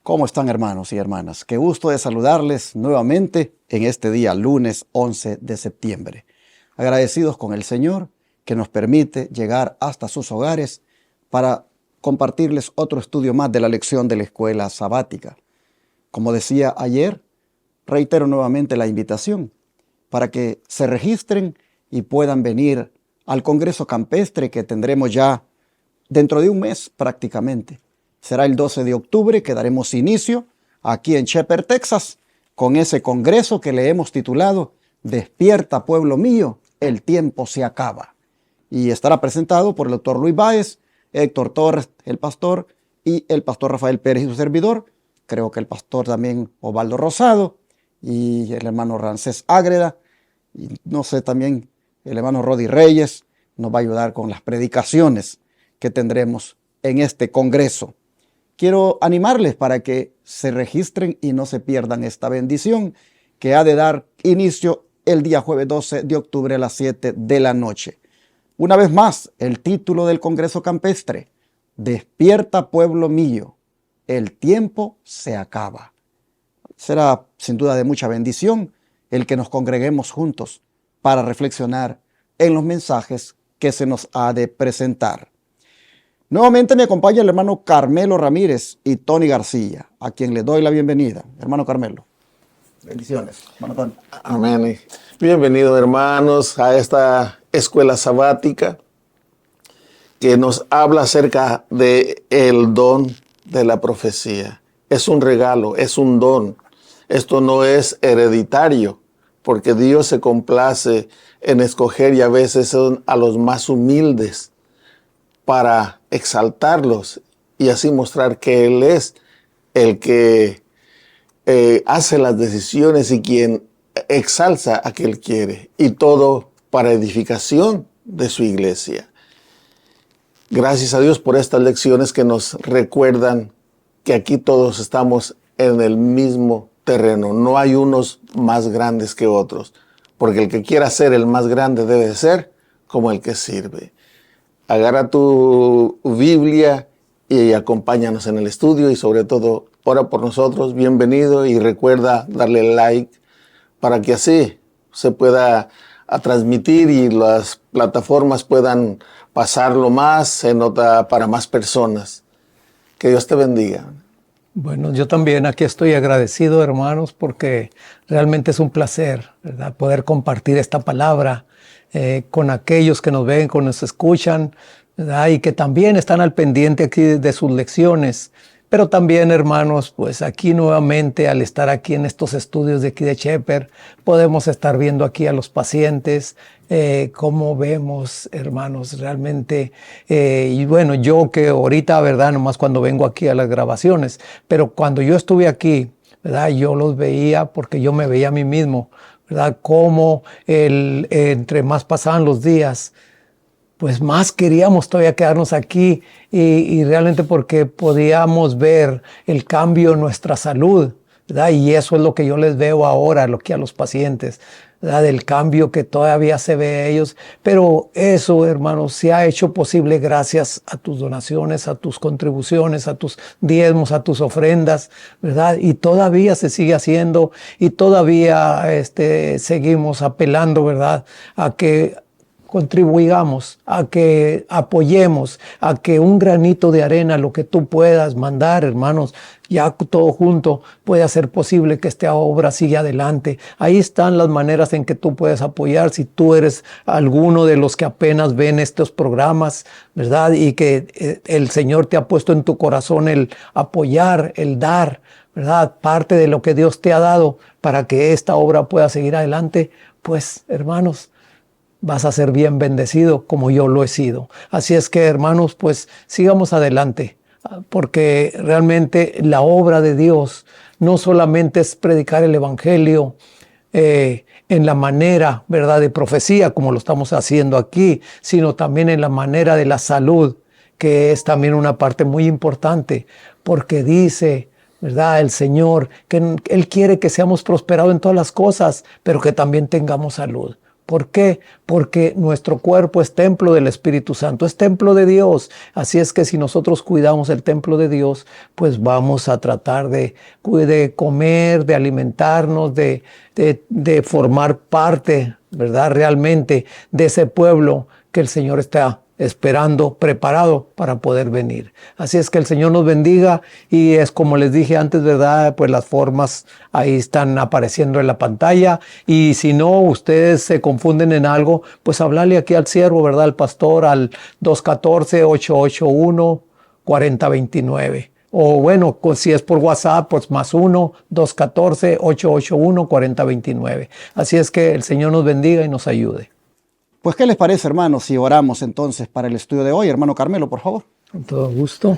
¿Cómo están, hermanos y hermanas? Qué gusto de saludarles nuevamente en este día, lunes 11 de septiembre. Agradecidos con el Señor que nos permite llegar hasta sus hogares para compartirles otro estudio más de la lección de la escuela sabática. Como decía ayer, reitero nuevamente la invitación para que se registren y puedan venir al Congreso Campestre que tendremos ya dentro de un mes prácticamente. Será el 12 de octubre que daremos inicio aquí en Shepherd, Texas, con ese congreso que le hemos titulado Despierta, pueblo mío, el tiempo se acaba. Y estará presentado por el doctor Luis Báez, Héctor Torres, el pastor, y el pastor Rafael Pérez y su servidor. Creo que el pastor también Osvaldo Rosado y el hermano Rancés Ágreda. Y no sé, también el hermano Rodi Reyes nos va a ayudar con las predicaciones que tendremos en este congreso. Quiero animarles para que se registren y no se pierdan esta bendición que ha de dar inicio el día jueves 12 de octubre a las 7 de la noche. Una vez más, el título del Congreso Campestre: Despierta, pueblo mío, el tiempo se acaba. Será sin duda de mucha bendición el que nos congreguemos juntos para reflexionar en los mensajes que se nos ha de presentar. Nuevamente me acompaña el hermano Carmelo Ramírez y Tony García, a quien le doy la bienvenida. Hermano Carmelo, bendiciones. Hermano Tony. Amén. Bienvenidos, hermanos, a esta escuela sabática que nos habla acerca de el don de la profecía. Es un regalo, es un don. Esto no es hereditario, porque Dios se complace en escoger y a veces a los más humildes para exaltarlos y así mostrar que Él es el que hace las decisiones y quien exalza a que Él quiere, y todo para edificación de su iglesia. Gracias a Dios por estas lecciones que nos recuerdan que aquí todos estamos en el mismo terreno. No hay unos más grandes que otros, porque el que quiera ser el más grande debe ser como el que sirve. Agarra tu Biblia y acompáñanos en el estudio y sobre todo ora por nosotros. Bienvenido y recuerda darle like para que así se pueda transmitir y las plataformas puedan pasarlo más, se nota para más personas. Que Dios te bendiga. Bueno, yo también aquí estoy agradecido, hermanos, porque realmente es un placer, ¿verdad?, poder compartir esta palabra con aquellos que nos ven, que nos escuchan, ¿verdad?, y que también están al pendiente aquí de sus lecciones. Pero también, hermanos, pues aquí nuevamente, al estar aquí en estos estudios de aquí de Shepherd, podemos estar viendo aquí a los pacientes, cómo vemos, hermanos, realmente. Y bueno, yo que ahorita, ¿verdad?, nomás cuando vengo aquí a las grabaciones, pero cuando yo estuve aquí, ¿verdad?, yo los veía porque yo me veía a mí mismo, ¿verdad?, cómo entre más pasaban los días, pues más queríamos todavía quedarnos aquí y realmente porque podíamos ver el cambio en nuestra salud, ¿verdad? Y eso es lo que yo les veo ahora, lo que a los pacientes, ¿verdad?, del cambio que todavía se ve a ellos. Pero eso, hermanos, se ha hecho posible gracias a tus donaciones, a tus contribuciones, a tus diezmos, a tus ofrendas, ¿verdad? Y todavía se sigue haciendo y todavía seguimos apelando, ¿verdad?, a que contribuyamos, a que apoyemos, a que un granito de arena, lo que tú puedas mandar, hermanos, ya todo junto puede hacer posible que esta obra siga adelante. Ahí están las maneras en que tú puedes apoyar si tú eres alguno de los que apenas ven estos programas, ¿verdad? Y que el Señor te ha puesto en tu corazón el apoyar, el dar, ¿verdad?, parte de lo que Dios te ha dado para que esta obra pueda seguir adelante. Pues, hermanos, vas a ser bien bendecido como yo lo he sido. Así es que, hermanos, pues sigamos adelante, porque realmente la obra de Dios no solamente es predicar el evangelio en la manera, ¿verdad?, de profecía, como lo estamos haciendo aquí, sino también en la manera de la salud, que es también una parte muy importante, porque dice, ¿verdad?, el Señor que Él quiere que seamos prosperados en todas las cosas, pero que también tengamos salud. ¿Por qué? Porque nuestro cuerpo es templo del Espíritu Santo, es templo de Dios. Así es que si nosotros cuidamos el templo de Dios, pues vamos a tratar de comer, de alimentarnos, de formar parte, ¿verdad? Realmente de ese pueblo que el Señor está esperando, preparado para poder venir. Así es que el Señor nos bendiga, y es como les dije antes, ¿verdad? Pues las formas ahí están apareciendo en la pantalla, y si no, ustedes se confunden en algo, pues hablarle aquí al siervo, ¿verdad? Al pastor, al 214-881-4029. O bueno, si es por WhatsApp, pues +1 214-881-4029. Así es que el Señor nos bendiga y nos ayude. Pues, ¿qué les parece, hermanos, si oramos entonces para el estudio de hoy? Hermano Carmelo, por favor. Con todo gusto.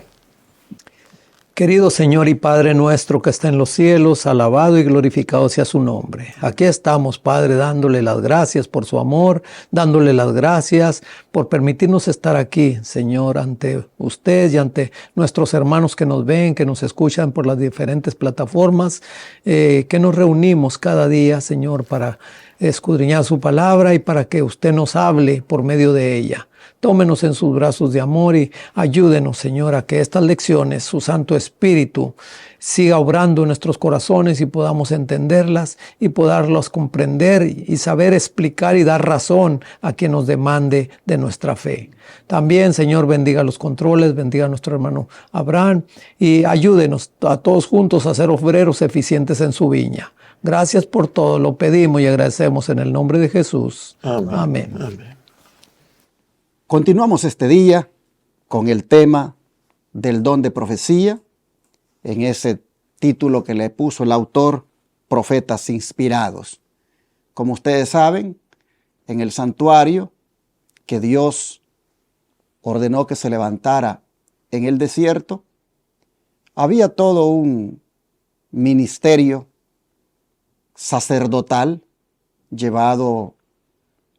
Querido Señor y Padre nuestro que está en los cielos, alabado y glorificado sea su nombre. Aquí estamos, Padre, dándole las gracias por su amor, dándole las gracias por permitirnos estar aquí, Señor, ante usted y ante nuestros hermanos que nos ven, que nos escuchan por las diferentes plataformas, que nos reunimos cada día, Señor, para escudriñar su palabra y para que usted nos hable por medio de ella. Tómenos en sus brazos de amor y ayúdenos, Señor, a que estas lecciones, su Santo Espíritu, siga obrando en nuestros corazones y podamos entenderlas y poderlas comprender y saber explicar y dar razón a quien nos demande de nuestra fe. También, Señor, bendiga los controles, bendiga a nuestro hermano Abraham y ayúdenos a todos juntos a ser obreros eficientes en su viña. Gracias por todo, lo pedimos y agradecemos en el nombre de Jesús. Amén. Amén. Amén. Continuamos este día con el tema del don de profecía, en ese título que le puso el autor, Profetas Inspirados. Como ustedes saben, en el santuario que Dios ordenó que se levantara en el desierto, había todo un ministerio sacerdotal llevado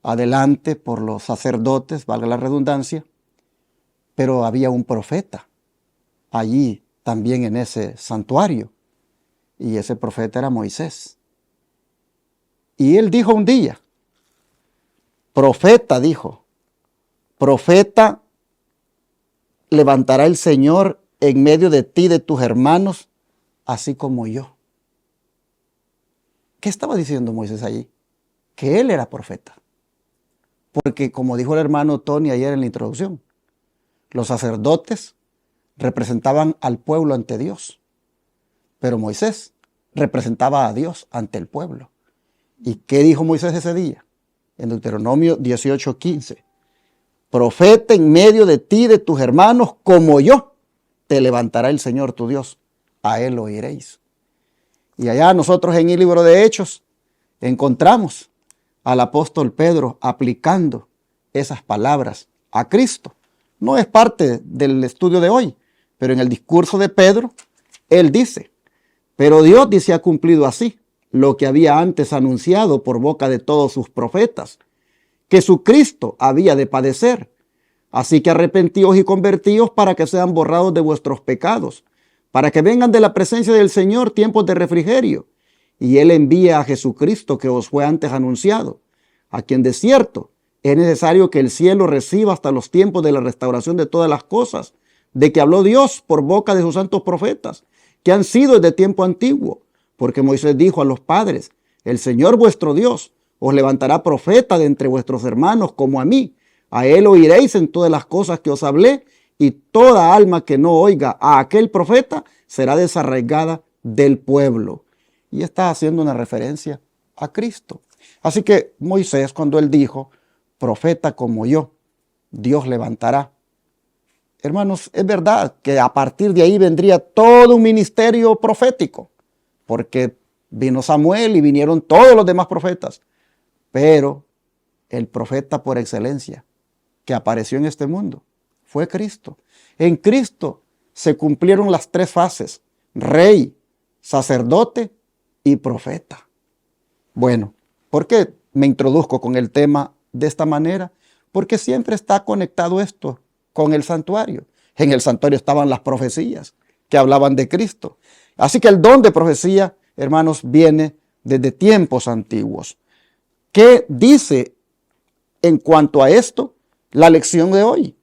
adelante por los sacerdotes, valga la redundancia, pero había un profeta allí también en ese santuario, y ese profeta era Moisés. Y él dijo un día, profeta levantará el Señor en medio de ti, de tus hermanos, así como yo. ¿Qué estaba diciendo Moisés allí? Que él era profeta. Porque, como dijo el hermano Tony ayer en la introducción, los sacerdotes representaban al pueblo ante Dios, pero Moisés representaba a Dios ante el pueblo. ¿Y qué dijo Moisés ese día? En Deuteronomio 18:15. Profeta en medio de ti, de tus hermanos, como yo, te levantará el Señor tu Dios. A él oiréis. Y allá nosotros en el libro de Hechos encontramos al apóstol Pedro aplicando esas palabras a Cristo. No es parte del estudio de hoy, pero en el discurso de Pedro, él dice, pero Dios dice ha cumplido así lo que había antes anunciado por boca de todos sus profetas, que su Cristo había de padecer. Así que arrepentíos y convertíos para que sean borrados de vuestros pecados, para que vengan de la presencia del Señor tiempos de refrigerio. Y Él envía a Jesucristo que os fue antes anunciado, a quien de cierto es necesario que el cielo reciba hasta los tiempos de la restauración de todas las cosas, de que habló Dios por boca de sus santos profetas, que han sido desde tiempo antiguo. Porque Moisés dijo a los padres, el Señor vuestro Dios os levantará profeta de entre vuestros hermanos como a mí. A él oiréis en todas las cosas que os hablé, y toda alma que no oiga a aquel profeta será desarraigada del pueblo. Y está haciendo una referencia a Cristo. Así que Moisés, cuando él dijo, profeta como yo, Dios levantará. Hermanos, es verdad que a partir de ahí vendría todo un ministerio profético, porque vino Samuel y vinieron todos los demás profetas. Pero el profeta por excelencia que apareció en este mundo fue Cristo. En Cristo se cumplieron las tres fases: rey, sacerdote y profeta. Bueno, ¿por qué me introduzco con el tema de esta manera? Porque siempre está conectado esto con el santuario. En el santuario estaban las profecías que hablaban de Cristo. Así que el don de profecía, hermanos, viene desde tiempos antiguos. ¿Qué dice en cuanto a esto, la lección de hoy.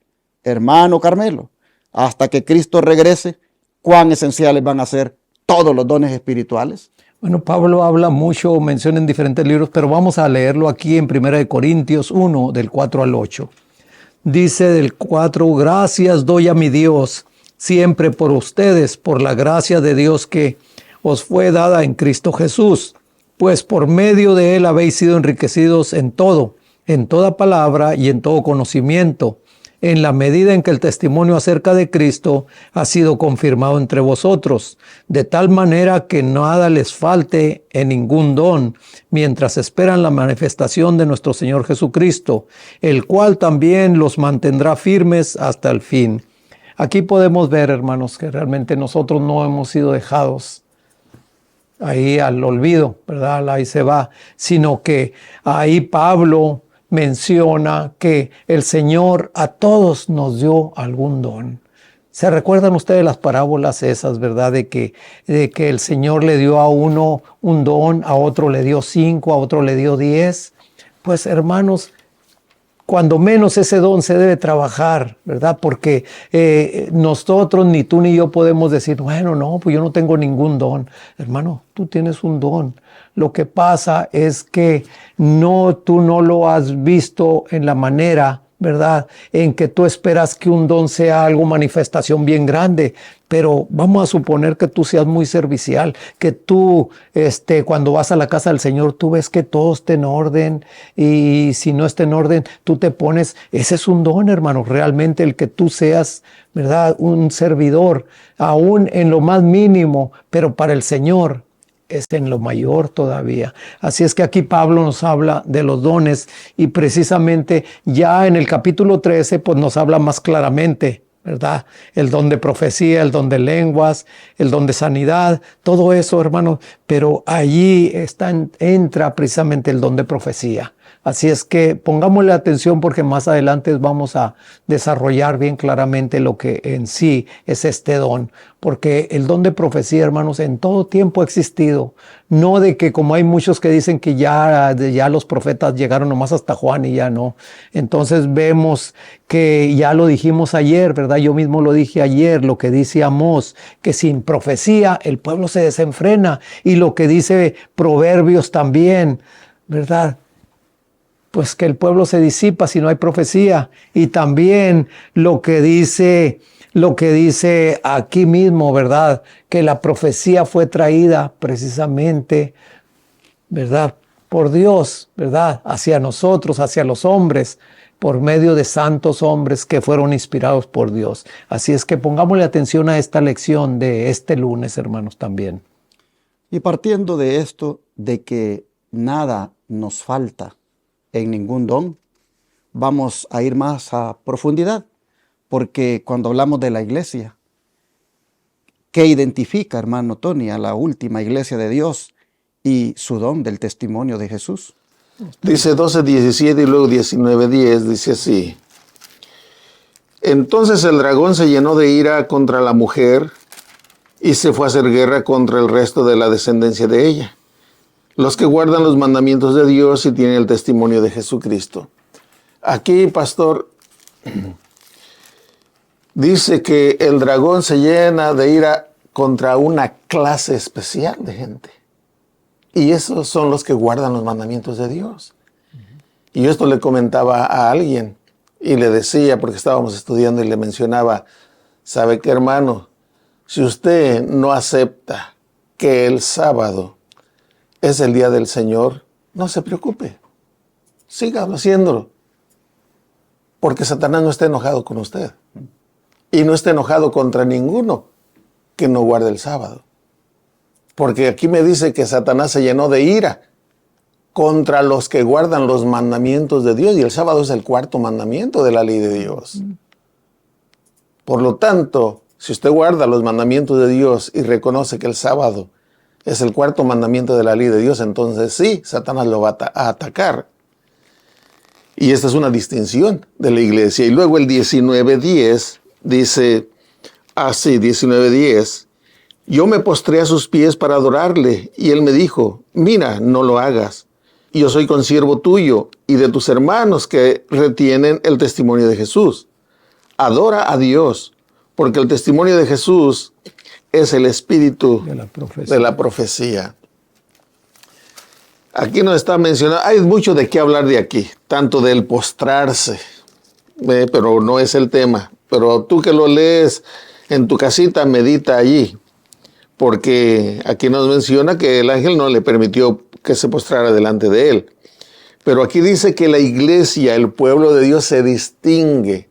Hermano Carmelo, hasta que Cristo regrese, ¿cuán esenciales van a ser todos los dones espirituales? Bueno, Pablo habla mucho, menciona en diferentes libros, pero vamos a leerlo aquí en 1 Corintios 1, del 4 al 8. Dice del 4, gracias doy a mi Dios siempre por ustedes, por la gracia de Dios que os fue dada en Cristo Jesús, pues por medio de él habéis sido enriquecidos en todo, en toda palabra y en todo conocimiento, en la medida en que el testimonio acerca de Cristo ha sido confirmado entre vosotros, de tal manera que nada les falte en ningún don, mientras esperan la manifestación de nuestro Señor Jesucristo, el cual también los mantendrá firmes hasta el fin. Aquí podemos ver, hermanos, que realmente nosotros no hemos sido dejados ahí al olvido, ¿verdad? Ahí se va, sino que ahí Pablo menciona que el Señor a todos nos dio algún don. ¿Se recuerdan ustedes las parábolas esas, verdad? De que el Señor le dio a uno un don, a otro le dio 5, a otro le dio 10. Pues hermanos, cuando menos ese don se debe trabajar, ¿verdad? Porque nosotros, ni tú ni yo podemos decir, bueno, no, pues yo no tengo ningún don. Hermano, tú tienes un don. Lo que pasa es que tú no lo has visto en la manera, ¿verdad?, en que tú esperas que un don sea algo, manifestación bien grande. Pero vamos a suponer que tú seas muy servicial, que tú cuando vas a la casa del Señor, tú ves que todo esté en orden, y si no está en orden, tú te pones, ese es un don, hermano, realmente el que tú seas, ¿verdad?, un servidor, aún en lo más mínimo, pero para el Señor es en lo mayor todavía. Así es que aquí Pablo nos habla de los dones, y precisamente ya en el capítulo 13 pues nos habla más claramente, ¿verdad? El don de profecía, el don de lenguas, el don de sanidad, todo eso, hermano, pero allí entra precisamente el don de profecía. Así es que pongámosle atención, porque más adelante vamos a desarrollar bien claramente lo que en sí es este don. Porque el don de profecía, hermanos, en todo tiempo ha existido. No de que, como hay muchos que dicen que ya los profetas llegaron nomás hasta Juan y ya no. Entonces vemos que ya lo dijimos ayer, ¿verdad? Yo mismo lo dije ayer, lo que dice Amós, que sin profecía el pueblo se desenfrena. Y lo que dice Proverbios también, ¿verdad? Pues que el pueblo se disipa si no hay profecía. Y también lo que dice aquí mismo, ¿verdad? Que la profecía fue traída precisamente, ¿verdad?, por Dios, ¿verdad?, hacia nosotros, hacia los hombres, por medio de santos hombres que fueron inspirados por Dios. Así es que pongámosle atención a esta lección de este lunes, hermanos, también. Y partiendo de esto, de que nada nos falta en ningún don, vamos a ir más a profundidad, porque cuando hablamos de la iglesia, ¿qué identifica, hermano Tony, a la última iglesia de Dios y su don del testimonio de Jesús? Dice 12:17 y luego 19:10, dice así: entonces el dragón se llenó de ira contra la mujer y se fue a hacer guerra contra el resto de la descendencia de ella, los que guardan los mandamientos de Dios y tienen el testimonio de Jesucristo. Aquí, pastor, dice que el dragón se llena de ira contra una clase especial de gente. Y esos son los que guardan los mandamientos de Dios. Y yo esto le comentaba a alguien y le decía, porque estábamos estudiando y le mencionaba, ¿sabe qué, hermano? Si usted no acepta que el sábado es el día del Señor, no se preocupe. Siga haciéndolo. Porque Satanás no está enojado con usted. Y no está enojado contra ninguno que no guarde el sábado. Porque aquí me dice que Satanás se llenó de ira contra los que guardan los mandamientos de Dios. Y el sábado es el cuarto mandamiento de la ley de Dios. Por lo tanto, si usted guarda los mandamientos de Dios y reconoce que el sábado es el cuarto mandamiento de la ley de Dios, entonces sí, Satanás lo va a atacar. Y esta es una distinción de la iglesia. Y luego el 19:10 dice así, 19:10, yo me postré a sus pies para adorarle, y él me dijo, mira, no lo hagas. yo soy consiervo tuyo y de tus hermanos que retienen el testimonio de Jesús. Adora a Dios, porque el testimonio de Jesús es el espíritu de la profecía. Aquí nos está mencionando, hay mucho de qué hablar de aquí, tanto del postrarse, pero no es el tema. Pero tú que lo lees en tu casita, medita allí, porque aquí nos menciona que el ángel no le permitió que se postrara delante de él. Pero aquí dice que la iglesia, el pueblo de Dios, se distingue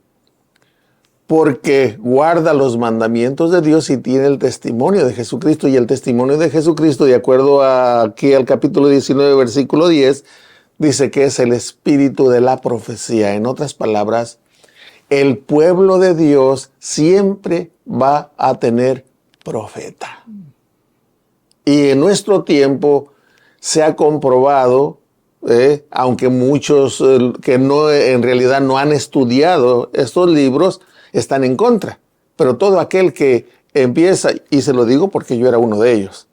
porque guarda los mandamientos de Dios y tiene el testimonio de Jesucristo. Y el testimonio de Jesucristo, de acuerdo aquí al capítulo 19, versículo 10, dice que es el espíritu de la profecía. En otras palabras, el pueblo de Dios siempre va a tener profeta. Y en nuestro tiempo se ha comprobado, aunque muchos que no, en realidad no han estudiado estos libros, están en contra. Pero todo aquel que empieza, y se lo digo porque yo era uno de ellos,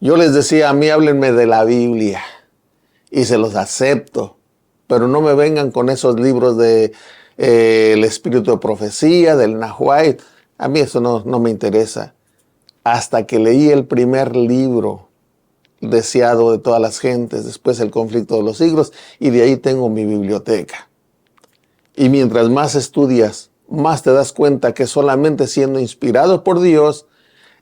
yo les decía, a mí háblenme de la Biblia y se los acepto, pero no me vengan con esos libros de el espíritu de profecía, del Nahuatl. A mí eso no me interesa. Hasta que leí el primer libro deseado de todas las gentes, después El conflicto de los siglos, y de ahí tengo mi biblioteca. Y mientras más estudias, más te das cuenta que solamente siendo inspirado por Dios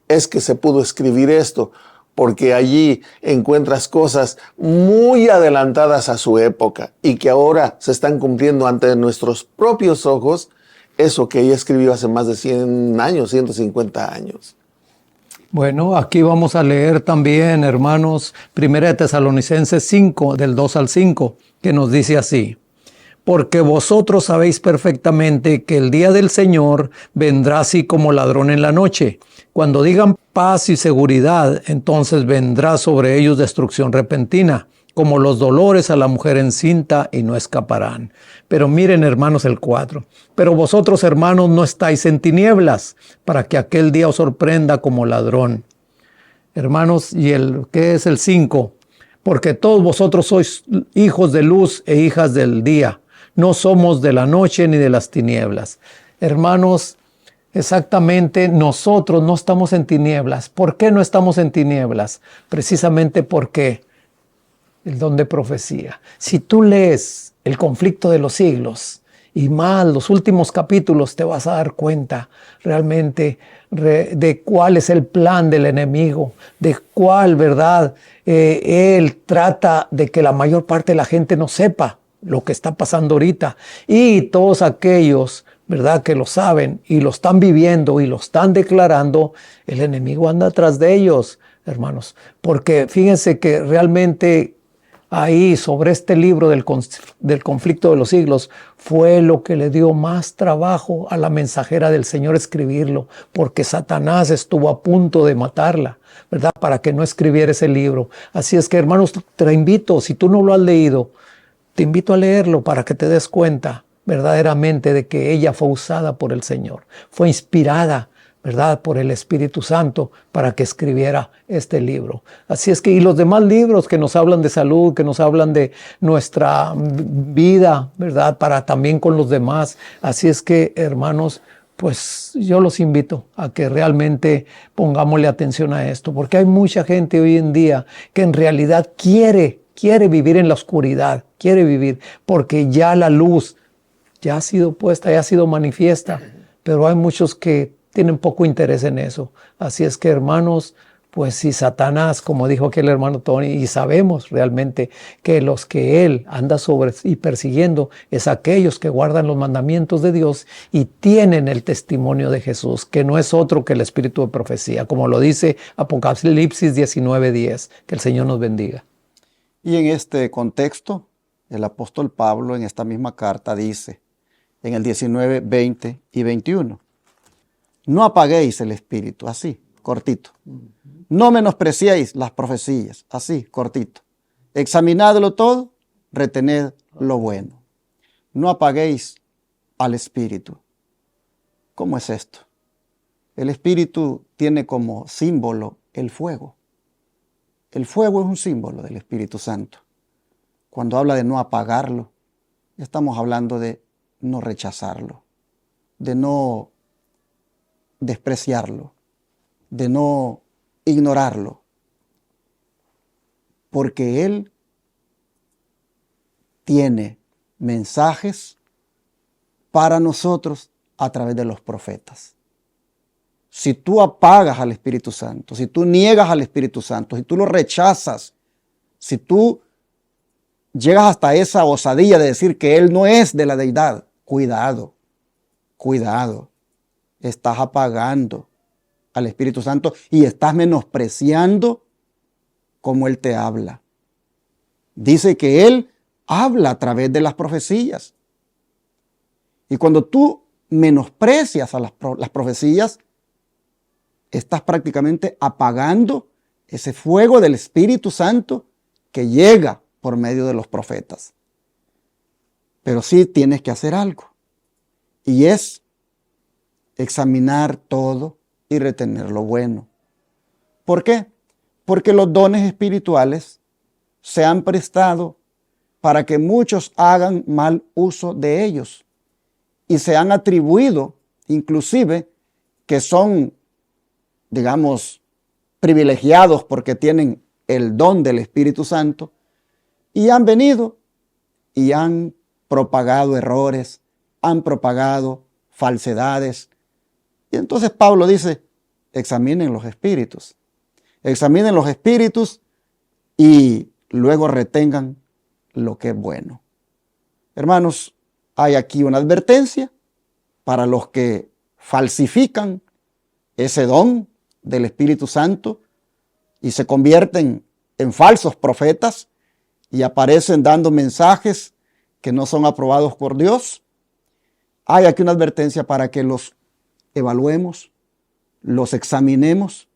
es que se pudo escribir esto, porque allí encuentras cosas muy adelantadas a su época y que ahora se están cumpliendo ante nuestros propios ojos, eso que ella escribió hace más de 100 años, 150 años. Bueno, aquí vamos a leer también, hermanos, 1 Tesalonicenses 5, del 2 al 5, que nos dice así: porque vosotros sabéis perfectamente que el día del Señor vendrá así como ladrón en la noche. Cuando digan paz y seguridad, entonces vendrá sobre ellos destrucción repentina, como los dolores a la mujer encinta, y no escaparán. Pero miren, hermanos, el 4. Pero vosotros, hermanos, no estáis en tinieblas, para que aquel día os sorprenda como ladrón. Hermanos, y ¿qué es el 5? Porque todos vosotros sois hijos de luz e hijas del día. No somos de la noche ni de las tinieblas. Hermanos, exactamente, nosotros no estamos en tinieblas. ¿Por qué no estamos en tinieblas? Precisamente porque el don de profecía. Si tú lees El conflicto de los siglos y más los últimos capítulos, te vas a dar cuenta realmente de cuál es el plan del enemigo, de cuál, ¿verdad? Él trata de que la mayor parte de la gente no sepa lo que está pasando ahorita. Y todos aquellos, ¿verdad?, que lo saben y lo están viviendo y lo están declarando, el enemigo anda atrás de ellos, hermanos. Porque fíjense que realmente ahí, sobre este libro del conflicto de los siglos, fue lo que le dio más trabajo a la mensajera del Señor escribirlo, porque Satanás estuvo a punto de matarla, ¿verdad?, para que no escribiera ese libro. Así es que, hermanos, te invito, si tú no lo has leído, te invito a leerlo para que te des cuenta verdaderamente de que ella fue usada por el Señor, fue inspirada, ¿verdad?, por el Espíritu Santo para que escribiera este libro. Así es que, y los demás libros que nos hablan de salud, que nos hablan de nuestra vida, ¿verdad?, para también con los demás. Así es que, hermanos, pues yo los invito a que realmente pongámosle atención a esto, porque hay mucha gente hoy en día que en realidad quiere vivir en la oscuridad, quiere vivir, porque ya la luz ya ha sido puesta, ya ha sido manifiesta, pero hay muchos que tienen poco interés en eso. Así es que, hermanos, pues si Satanás, como dijo aquí el hermano Tony, y sabemos realmente que los que él anda sobre y persiguiendo es aquellos que guardan los mandamientos de Dios y tienen el testimonio de Jesús, que no es otro que el espíritu de profecía, como lo dice Apocalipsis 19:10. Que el Señor nos bendiga. Y en este contexto, el apóstol Pablo en esta misma carta dice, en el 19, 20 y 21, no apaguéis el espíritu, así, cortito. No menospreciéis las profecías, así, cortito. Examinadlo todo, retened lo bueno. No apaguéis al espíritu. ¿Cómo es esto? El espíritu tiene como símbolo el fuego. El fuego es un símbolo del Espíritu Santo. cuando habla de no apagarlo, estamos hablando de no rechazarlo, de no despreciarlo, de no ignorarlo, porque Él tiene mensajes para nosotros a través de los profetas. Si tú apagas al Espíritu Santo, si tú niegas al Espíritu Santo, si tú lo rechazas, si tú llegas hasta esa osadía de decir que Él no es de la deidad, cuidado, cuidado, estás apagando al Espíritu Santo y estás menospreciando cómo Él te habla. Dice que Él habla a través de las profecías. Y cuando tú menosprecias a las profecías, estás prácticamente apagando ese fuego del Espíritu Santo que llega por medio de los profetas. Pero sí tienes que hacer algo. Y es examinar todo y retener lo bueno. ¿Por qué? Porque los dones espirituales se han prestado para que muchos hagan mal uso de ellos. Y se han atribuido, inclusive, que son, digamos, privilegiados porque tienen el don del Espíritu Santo, y han venido y han propagado errores, han propagado falsedades. Y entonces Pablo dice, examinen los espíritus y luego retengan lo que es bueno. Hermanos, hay aquí una advertencia para los que falsifican ese don del Espíritu Santo y se convierten en falsos profetas y aparecen dando mensajes que no son aprobados por Dios. Hay aquí una advertencia para que los evaluemos, los examinemos,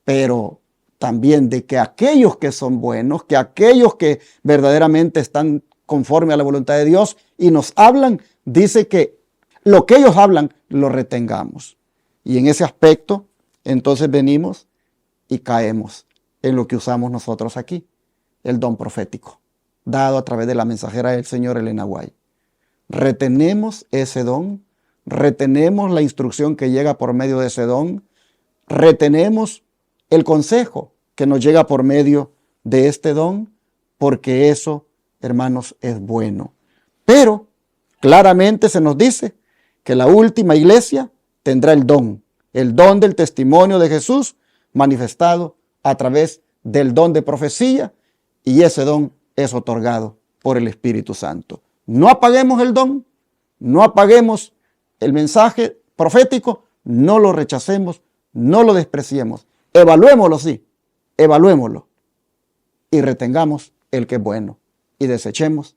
pero también de que aquellos que son buenos, que aquellos que verdaderamente están conforme a la voluntad de Dios y nos hablan, dice que lo que ellos hablan lo retengamos. Y en ese aspecto, entonces venimos y caemos en lo que usamos nosotros aquí, el don profético, dado a través de la mensajera del Señor Elena White. Retenemos ese don, retenemos la instrucción que llega por medio de ese don, retenemos el consejo que nos llega por medio de este don, porque eso, hermanos, es bueno. Pero claramente se nos dice que la última iglesia tendrá el don del testimonio de Jesús manifestado a través del don de profecía, y ese don es otorgado por el Espíritu Santo. No apaguemos el don, no apaguemos el mensaje profético, no lo rechacemos, no lo despreciemos. Evaluémoslo, sí, evaluémoslo y retengamos el que es bueno y desechemos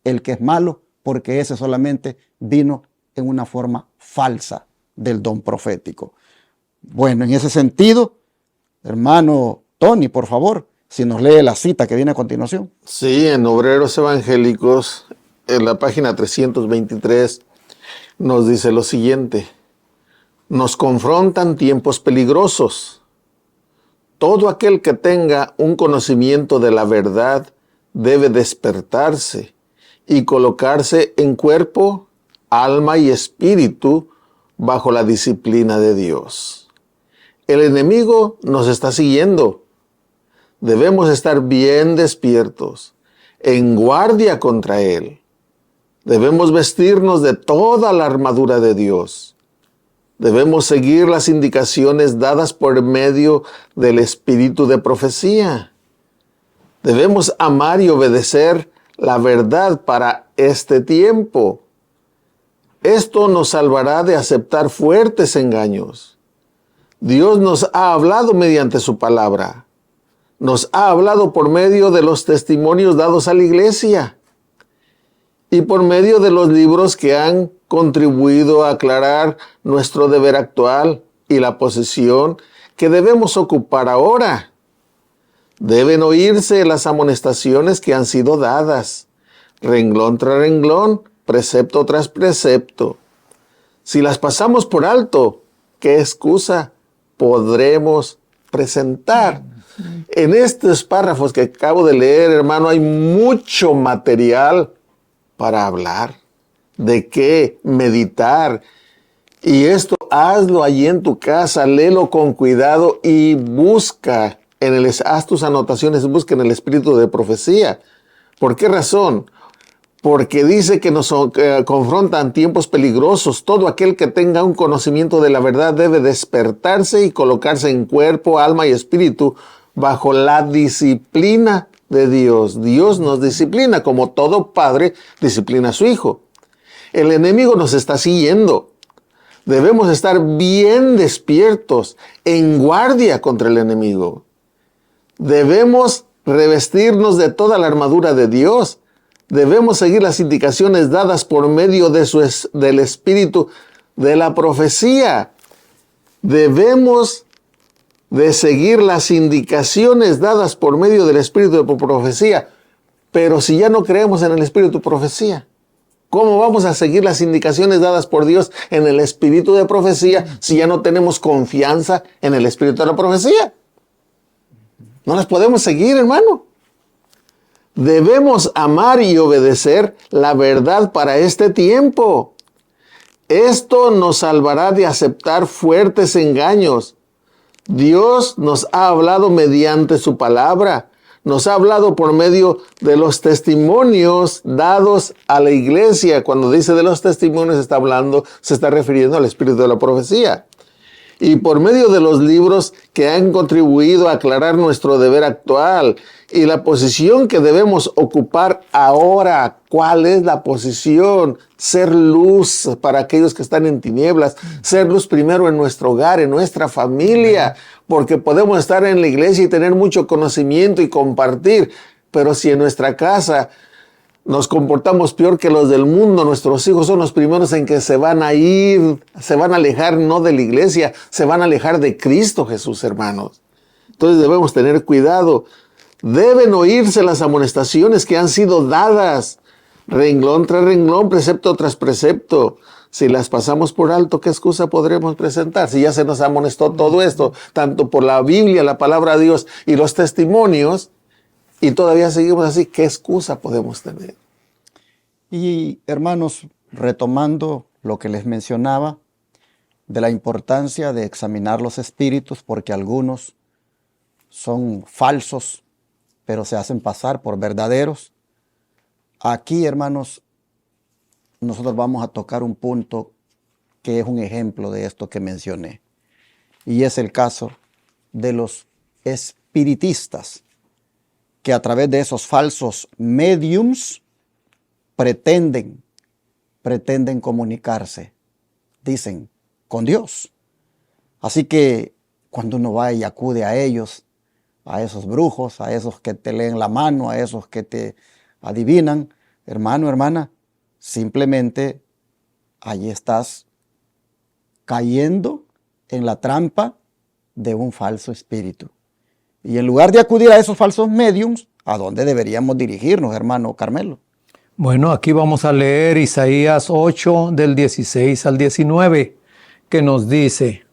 el que es malo, porque ese solamente vino en una forma falsa del don profético. Bueno, en ese sentido, hermano Tony, por favor, si nos lee la cita que viene a continuación. Sí, en Obreros Evangélicos, en la página 323, nos dice lo siguiente: nos confrontan tiempos peligrosos. Todo aquel que tenga un conocimiento de la verdad debe despertarse y colocarse en cuerpo, alma y espíritu bajo la disciplina de Dios. El enemigo nos está siguiendo. Debemos estar bien despiertos, en guardia contra él. Debemos vestirnos de toda la armadura de Dios. Debemos seguir las indicaciones dadas por medio del espíritu de profecía. Debemos amar y obedecer la verdad para este tiempo. Esto nos salvará de aceptar fuertes engaños. Dios nos ha hablado mediante su palabra. Nos ha hablado por medio de los testimonios dados a la iglesia y por medio de los libros que han contribuido a aclarar nuestro deber actual y la posición que debemos ocupar ahora. Deben oírse las amonestaciones que han sido dadas, renglón tras renglón, precepto tras precepto. Si las pasamos por alto, ¿qué excusa podremos presentar? En estos párrafos que acabo de leer, hermano, hay mucho material para hablar. ¿De qué? Meditar. Y esto hazlo allí en tu casa, léelo con cuidado y busca, haz tus anotaciones, busca en el espíritu de profecía. ¿Por qué razón? Porque dice que nos confrontan tiempos peligrosos. Todo aquel que tenga un conocimiento de la verdad debe despertarse y colocarse en cuerpo, alma y espíritu bajo la disciplina de Dios. Dios nos disciplina como todo padre disciplina a su hijo. El enemigo nos está siguiendo. Debemos estar bien despiertos, en guardia contra el enemigo. Debemos revestirnos de toda la armadura de Dios. Debemos seguir las indicaciones dadas por medio del espíritu de la profecía. Debemos de seguir las indicaciones dadas por medio del espíritu de profecía. Pero si ya no creemos en el espíritu de profecía, ¿cómo vamos a seguir las indicaciones dadas por Dios en el espíritu de profecía si ya no tenemos confianza en el espíritu de la profecía? No las podemos seguir, hermano. Debemos amar y obedecer la verdad para este tiempo. Esto nos salvará de aceptar fuertes engaños. Dios nos ha hablado mediante su palabra. Nos ha hablado por medio de los testimonios dados a la iglesia. Cuando dice de los testimonios se está refiriendo al espíritu de la profecía. Y por medio de los libros que han contribuido a aclarar nuestro deber actual y la posición que debemos ocupar ahora. ¿Cuál es la posición? Ser luz para aquellos que están en tinieblas. Ser luz primero en nuestro hogar, en nuestra familia. Porque podemos estar en la iglesia y tener mucho conocimiento y compartir. Pero si en nuestra casa nos comportamos peor que los del mundo, nuestros hijos son los primeros en que se van a ir, se van a alejar no de la iglesia, se van a alejar de Cristo Jesús, hermanos. Entonces debemos tener cuidado. Deben oírse las amonestaciones que han sido dadas, renglón tras renglón, precepto tras precepto. Si las pasamos por alto, ¿qué excusa podremos presentar? Si ya se nos amonestó todo esto, tanto por la Biblia, la palabra de Dios y los testimonios, y todavía seguimos así, ¿qué excusa podemos tener? Y hermanos, retomando lo que les mencionaba de la importancia de examinar los espíritus, porque algunos son falsos, pero se hacen pasar por verdaderos. Aquí, hermanos, nosotros vamos a tocar un punto que es un ejemplo de esto que mencioné. Y es el caso de los espiritistas, que a través de esos falsos mediums pretenden comunicarse, dicen, con Dios. Así que cuando uno va y acude a ellos, a esos brujos, a esos que te leen la mano, a esos que te adivinan, hermano, hermana, simplemente allí estás cayendo en la trampa de un falso espíritu. Y en lugar de acudir a esos falsos mediums, ¿a dónde deberíamos dirigirnos, hermano Carmelo? Bueno, aquí vamos a leer Isaías 8 del 16 al 19, que nos dice: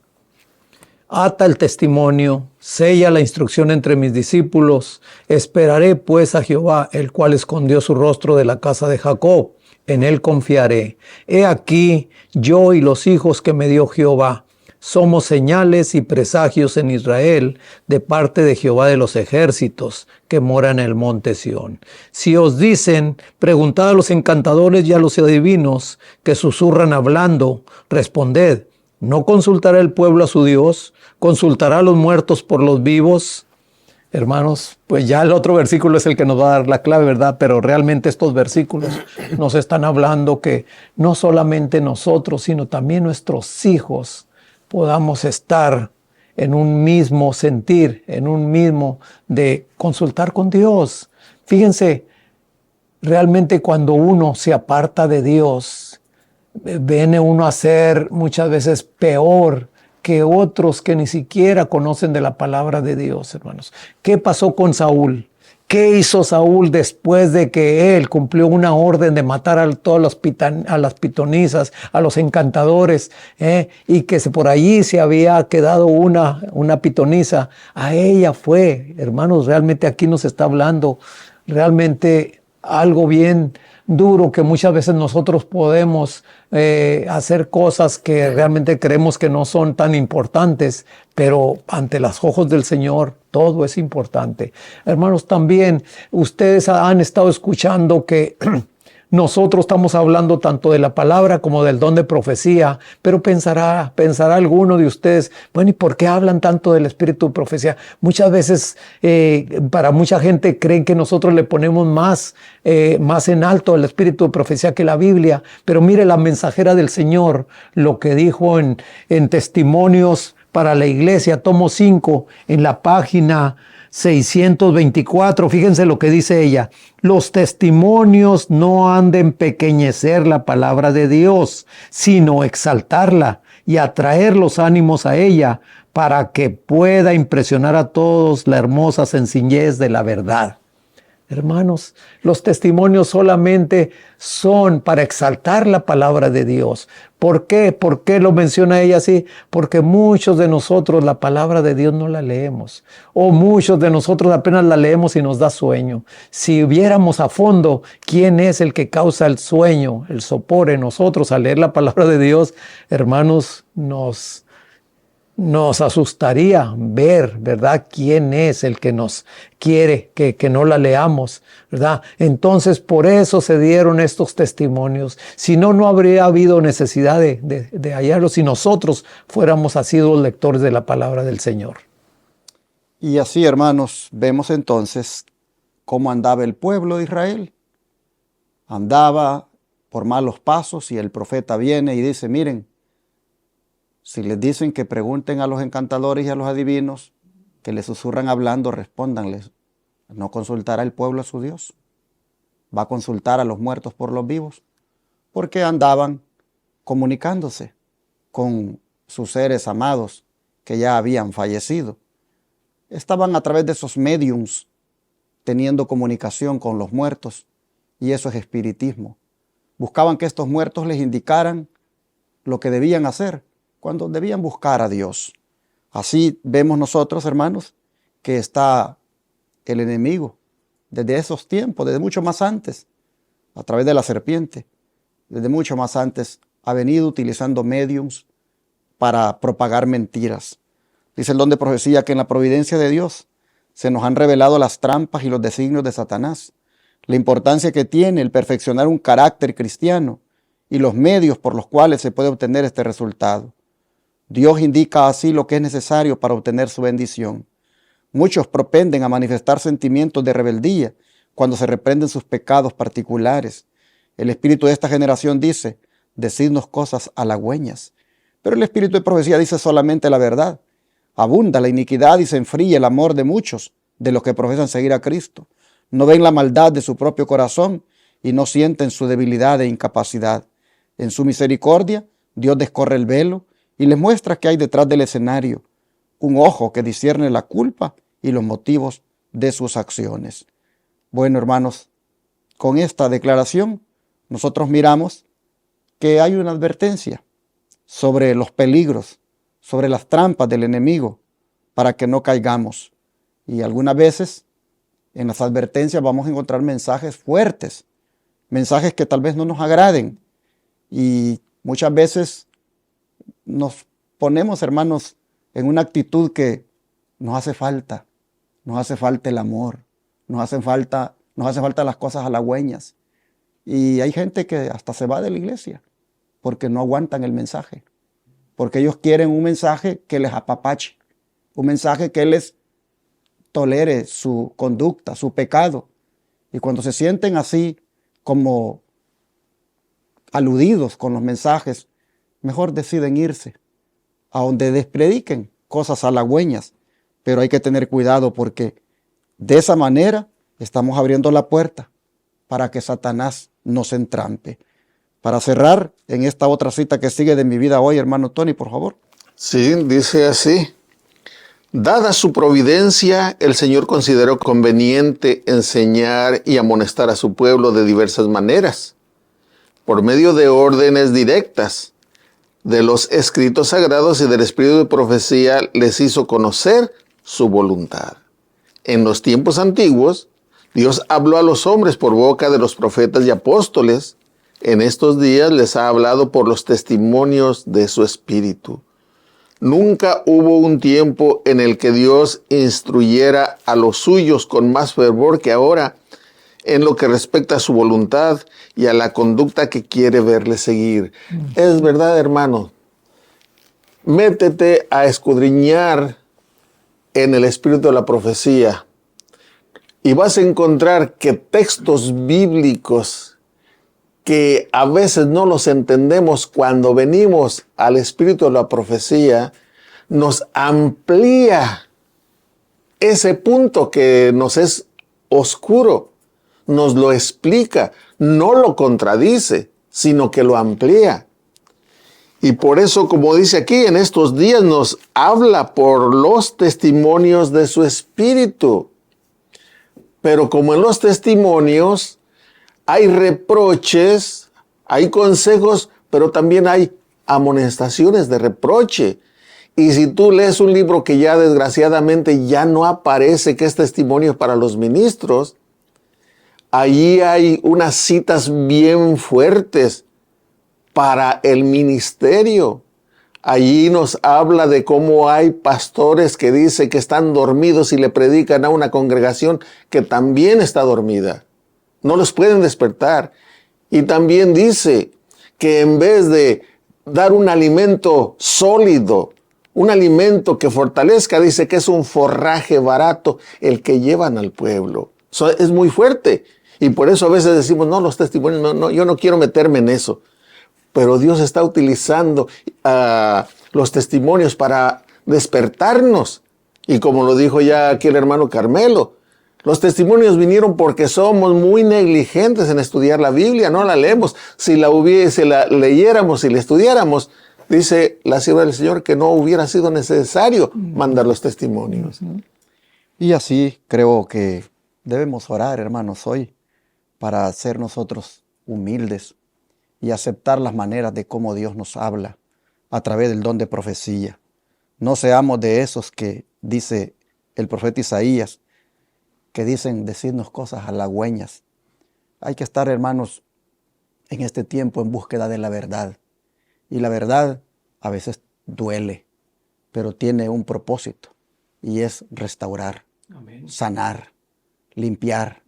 Ata el testimonio, sella la instrucción entre mis discípulos. Esperaré pues a Jehová, el cual escondió su rostro de la casa de Jacob. En él confiaré. He aquí, yo y los hijos que me dio Jehová. Somos señales y presagios en Israel de parte de Jehová de los ejércitos, que mora en el monte Sión. Si os dicen, preguntad a los encantadores y a los adivinos, que susurran hablando, responded, ¿no consultará el pueblo a su Dios? ¿Consultará a los muertos por los vivos? Hermanos, pues ya el otro versículo es el que nos va a dar la clave, ¿verdad? Pero realmente estos versículos nos están hablando que no solamente nosotros, sino también nuestros hijos podamos estar en un mismo sentir, en un mismo de consultar con Dios. Fíjense, realmente cuando uno se aparta de Dios, viene uno a ser muchas veces peor que otros que ni siquiera conocen de la palabra de Dios, hermanos. ¿Qué pasó con Saúl? ¿Qué hizo Saúl después de que él cumplió una orden de matar a todas las pitonisas, a los encantadores, y que por allí se había quedado una pitonisa? A ella fue, hermanos, realmente aquí nos está hablando realmente algo bien duro, que muchas veces nosotros podemos hacer cosas que realmente creemos que no son tan importantes, pero ante los ojos del Señor todo es importante. Hermanos, también ustedes han estado escuchando que nosotros estamos hablando tanto de la palabra como del don de profecía, pero pensará alguno de ustedes, bueno, ¿y por qué hablan tanto del espíritu de profecía? Muchas veces para mucha gente creen que nosotros le ponemos más en alto el espíritu de profecía que la Biblia, pero mire la mensajera del Señor, lo que dijo en Testimonios para la Iglesia, tomo 5, en la página 624, fíjense lo que dice ella: los testimonios no han de empequeñecer la palabra de Dios, sino exaltarla y atraer los ánimos a ella para que pueda impresionar a todos la hermosa sencillez de la verdad. Hermanos, los testimonios solamente son para exaltar la palabra de Dios. ¿Por qué? ¿Por qué lo menciona ella así? Porque muchos de nosotros la palabra de Dios no la leemos. O muchos de nosotros apenas la leemos y nos da sueño. Si viéramos a fondo quién es el que causa el sueño, el sopor en nosotros al leer la palabra de Dios, hermanos, nos asustaría ver, ¿verdad?, quién es el que nos quiere que no la leamos, ¿verdad? Entonces, por eso se dieron estos testimonios. Si no, no habría habido necesidad de hallarlos si nosotros fuéramos asiduos lectores de la palabra del Señor. Y así, hermanos, vemos entonces cómo andaba el pueblo de Israel. Andaba por malos pasos y el profeta viene y dice, miren, si les dicen que pregunten a los encantadores y a los adivinos, que les susurran hablando, respóndanles. No consultará el pueblo a su Dios. Va a consultar a los muertos por los vivos, porque andaban comunicándose con sus seres amados que ya habían fallecido. Estaban a través de esos médiums teniendo comunicación con los muertos, y eso es espiritismo. Buscaban que estos muertos les indicaran lo que debían hacer, cuando debían buscar a Dios. Así vemos nosotros, hermanos, que está el enemigo desde esos tiempos, desde mucho más antes, a través de la serpiente, desde mucho más antes, ha venido utilizando médiums para propagar mentiras. Dice el don de profecía que en la providencia de Dios se nos han revelado las trampas y los designios de Satanás, la importancia que tiene el perfeccionar un carácter cristiano y los medios por los cuales se puede obtener este resultado. Dios indica así lo que es necesario para obtener su bendición. Muchos propenden a manifestar sentimientos de rebeldía cuando se reprenden sus pecados particulares. El espíritu de esta generación dice, decidnos cosas halagüeñas. Pero el espíritu de profecía dice solamente la verdad. Abunda la iniquidad y se enfría el amor de muchos de los que profesan seguir a Cristo. No ven la maldad de su propio corazón y no sienten su debilidad e incapacidad. En su misericordia, Dios descorre el velo y les muestra que hay detrás del escenario un ojo que discierne la culpa y los motivos de sus acciones. Bueno, hermanos, con esta declaración nosotros miramos que hay una advertencia sobre los peligros, sobre las trampas del enemigo, para que no caigamos. Y algunas veces en las advertencias vamos a encontrar mensajes fuertes, mensajes que tal vez no nos agraden, y muchas veces nos ponemos, hermanos, en una actitud que nos hace falta el amor, nos hace falta las cosas halagüeñas. Y hay gente que hasta se va de la iglesia porque no aguantan el mensaje, porque ellos quieren un mensaje que les apapache, un mensaje que les tolere su conducta, su pecado. Y cuando se sienten así como aludidos con los mensajes, mejor deciden irse a donde les prediquen cosas halagüeñas. Pero hay que tener cuidado porque de esa manera estamos abriendo la puerta para que Satanás nos entrampe. Para cerrar en esta otra cita que sigue de mi vida hoy, hermano Tony, por favor. Sí, dice así. Dada su providencia, el Señor consideró conveniente enseñar y amonestar a su pueblo de diversas maneras, por medio de órdenes directas. De los escritos sagrados y del espíritu de profecía les hizo conocer su voluntad. En los tiempos antiguos, Dios habló a los hombres por boca de los profetas y apóstoles. En estos días les ha hablado por los testimonios de su espíritu. Nunca hubo un tiempo en el que Dios instruyera a los suyos con más fervor que ahora en lo que respecta a su voluntad y a la conducta que quiere verle seguir. Es verdad, hermano. Métete a escudriñar en el espíritu de la profecía y vas a encontrar que textos bíblicos que a veces no los entendemos cuando venimos al espíritu de la profecía, nos amplía ese punto que nos es oscuro. Nos lo explica, no lo contradice, sino que lo amplía. Y por eso, como dice aquí, en estos días nos habla por los testimonios de su espíritu. Pero como en los testimonios hay reproches, hay consejos, pero también hay amonestaciones de reproche. Y si tú lees un libro que ya desgraciadamente ya no aparece, que es testimonio para los ministros, allí hay unas citas bien fuertes para el ministerio. Allí nos habla de cómo hay pastores que dicen que están dormidos y le predican a una congregación que también está dormida. No los pueden despertar. Y también dice que en vez de dar un alimento sólido, un alimento que fortalezca, dice que es un forraje barato el que llevan al pueblo. Es muy fuerte. Y por eso a veces decimos, no, los testimonios, no, yo no quiero meterme en eso. Pero Dios está utilizando los testimonios para despertarnos. Y como lo dijo ya aquí el hermano Carmelo, los testimonios vinieron porque somos muy negligentes en estudiar la Biblia, no la leemos. Si la leyéramos y la estudiáramos, dice la sierva del Señor que no hubiera sido necesario mandar los testimonios. Y así creo que debemos orar, hermanos, hoy, para ser nosotros humildes y aceptar las maneras de cómo Dios nos habla a través del don de profecía. No seamos de esos que dice el profeta Isaías, que dicen decirnos cosas halagüeñas. Hay que estar, hermanos, en este tiempo en búsqueda de la verdad. Y la verdad a veces duele, pero tiene un propósito y es restaurar, amén, sanar, limpiar.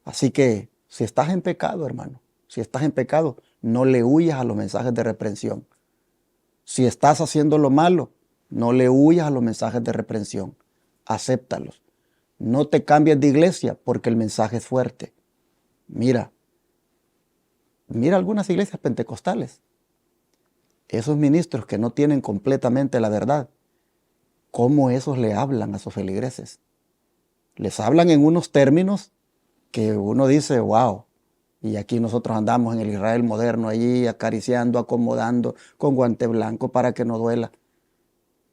Así que si estás en pecado, hermano, si estás en pecado, no le huyas a los mensajes de reprensión. Si estás haciendo lo malo, no le huyas a los mensajes de reprensión. Acéptalos. No te cambies de iglesia porque el mensaje es fuerte. Mira algunas iglesias pentecostales. Esos ministros que no tienen completamente la verdad, ¿cómo esos le hablan a sus feligreses? Les hablan en unos términos que uno dice, wow. Y aquí nosotros andamos en el Israel moderno allí acariciando, acomodando con guante blanco para que no duela.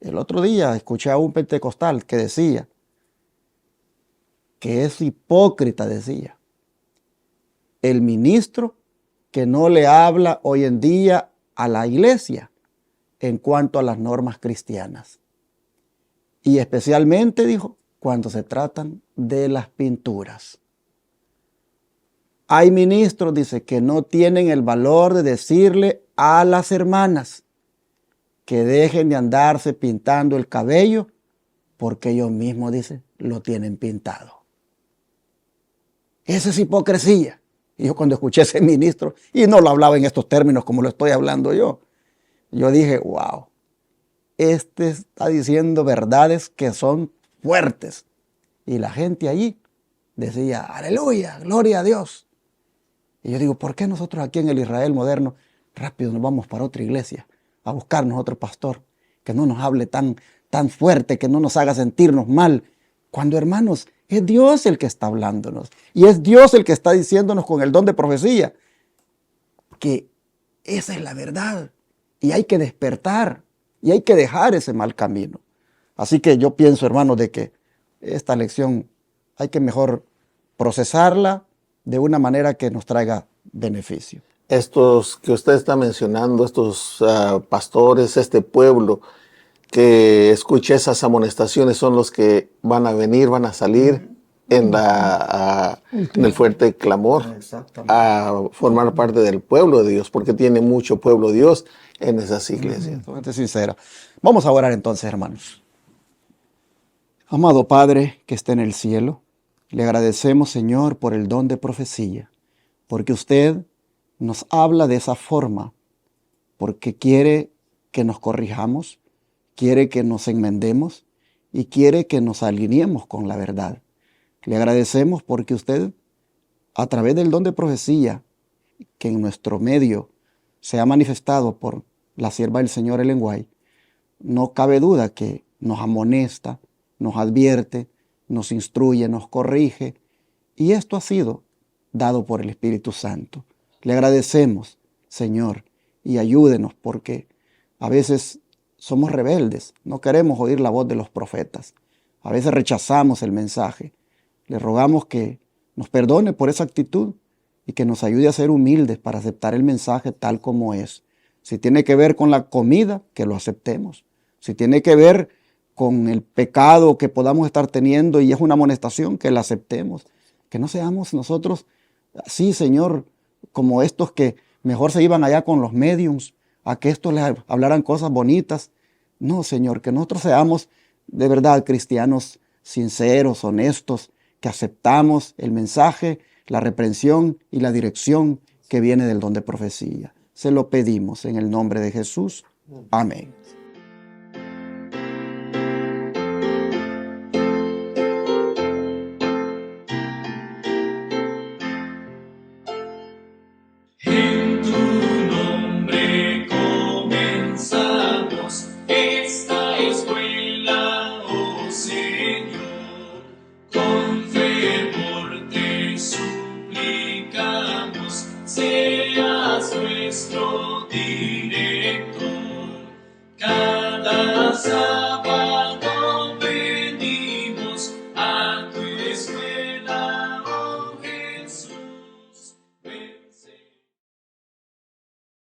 El otro día escuché a un pentecostal que decía que es hipócrita, decía, el ministro que no le habla hoy en día a la iglesia en cuanto a las normas cristianas. Y especialmente, dijo, cuando se tratan de las pinturas. Hay ministros, dice, que no tienen el valor de decirle a las hermanas que dejen de andarse pintando el cabello porque ellos mismos, dice, lo tienen pintado. Esa es hipocresía. Y yo cuando escuché a ese ministro, y no lo hablaba en estos términos como lo estoy hablando yo dije, wow, este está diciendo verdades que son fuertes. Y la gente allí decía, aleluya, gloria a Dios. Y yo digo, ¿por qué nosotros aquí en el Israel moderno rápido nos vamos para otra iglesia a buscarnos otro pastor que no nos hable tan fuerte, que no nos haga sentirnos mal? Cuando, hermanos, es Dios el que está hablándonos y es Dios el que está diciéndonos con el don de profecía que esa es la verdad y hay que despertar y hay que dejar ese mal camino. Así que yo pienso, hermanos, de que esta lección hay que mejor procesarla de una manera que nos traiga beneficio. Estos que usted está mencionando, estos pastores, este pueblo que escuche esas amonestaciones son los que van a venir, van a salir en el fuerte clamor a formar parte del pueblo de Dios, porque tiene mucho pueblo de Dios en esas iglesias. Gente sincera. Vamos a orar entonces, hermanos. Amado Padre que está en el cielo, le agradecemos, Señor, por el don de profecía, porque usted nos habla de esa forma, porque quiere que nos corrijamos, quiere que nos enmendemos y quiere que nos alineemos con la verdad. Le agradecemos porque usted, a través del don de profecía, que en nuestro medio se ha manifestado por la sierva del Señor Ellen White, no cabe duda que nos amonesta, nos advierte, nos instruye, nos corrige, y esto ha sido dado por el Espíritu Santo. Le agradecemos, Señor, y ayúdenos porque a veces somos rebeldes, no queremos oír la voz de los profetas, a veces rechazamos el mensaje. Le rogamos que nos perdone por esa actitud y que nos ayude a ser humildes para aceptar el mensaje tal como es. Si tiene que ver con la comida, que lo aceptemos. Si tiene que ver con el pecado que podamos estar teniendo y es una amonestación, que la aceptemos. Que no seamos nosotros así, Señor, como estos que mejor se iban allá con los mediums, a que estos les hablaran cosas bonitas. No, Señor, que nosotros seamos de verdad cristianos sinceros, honestos, que aceptamos el mensaje, la reprensión y la dirección que viene del don de profecía. Se lo pedimos en el nombre de Jesús. Amén. En tu nombre comenzamos esta escuela, oh Señor. Con fervor te suplicamos, seas nuestro director. Cada